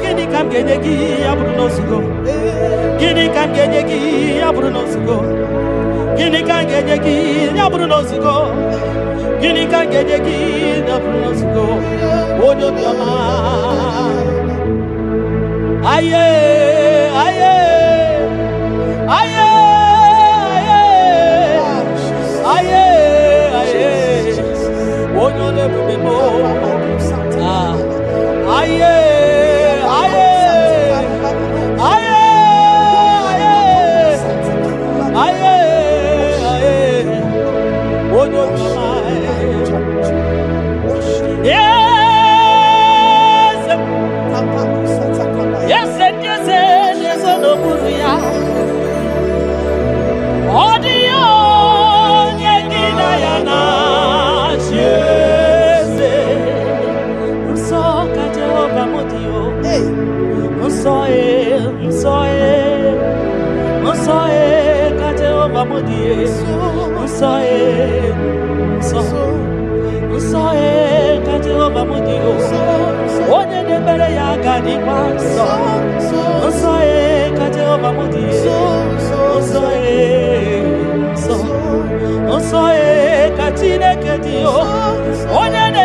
Gịnị ka m ga-enye gị ya bụrụ n'ozugo? Gịnị ka m ga-enye gị ya bụrụ n'ozugo? Gịnị ka m ga-enye gị ya bụrụ n'ozugo? Gịnị ka m ga-enye gị ya bụrụ n'ozugo? Onye obiọma. Aye, aye, aye, aye, aye, onye ole-ebube m. Aye. Onye na-emere ya aga n'ikpe nsọ ka Jehova mụ dị.